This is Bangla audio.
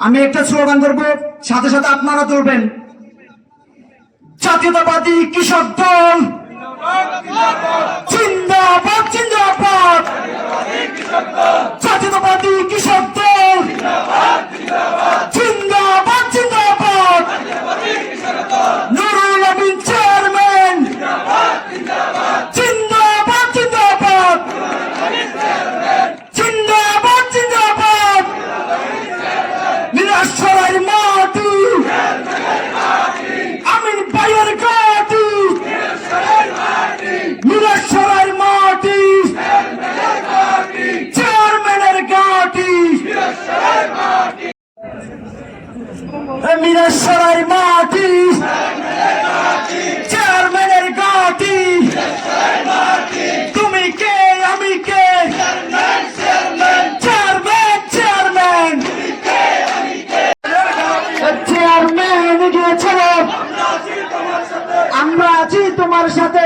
আমি একটা স্লোগান করবো, সাথে সাথে আপনারা তুলবেন। জাতীয়তাবাদী কৃষক দল জিন্দাবাদ, জিন্দাবাদ। জাতীয়তাবাদী কৃষক দল জিন্দাবাদ, জিন্দাবাদ। নুরুল আমিন চেয়ারম্যান জিন্দাবাদ, জিন্দাবাদ। জিন্দাবাদ, জিন্দাবাদ। মিরাশরার মাটি আমিন ভাইয়ের ঘাটি, মিরাশরার মাটি চেয়ারম্যানের ঘাটি, মিরাশরার মাটি চেয়ারম্যানের ঘাটি। তুমি কে আমি কে, চেয়ারম্যান চেয়ারম্যান চেয়ারম্যান গিয়েছিল, আমরা আছি তোমার সাথে।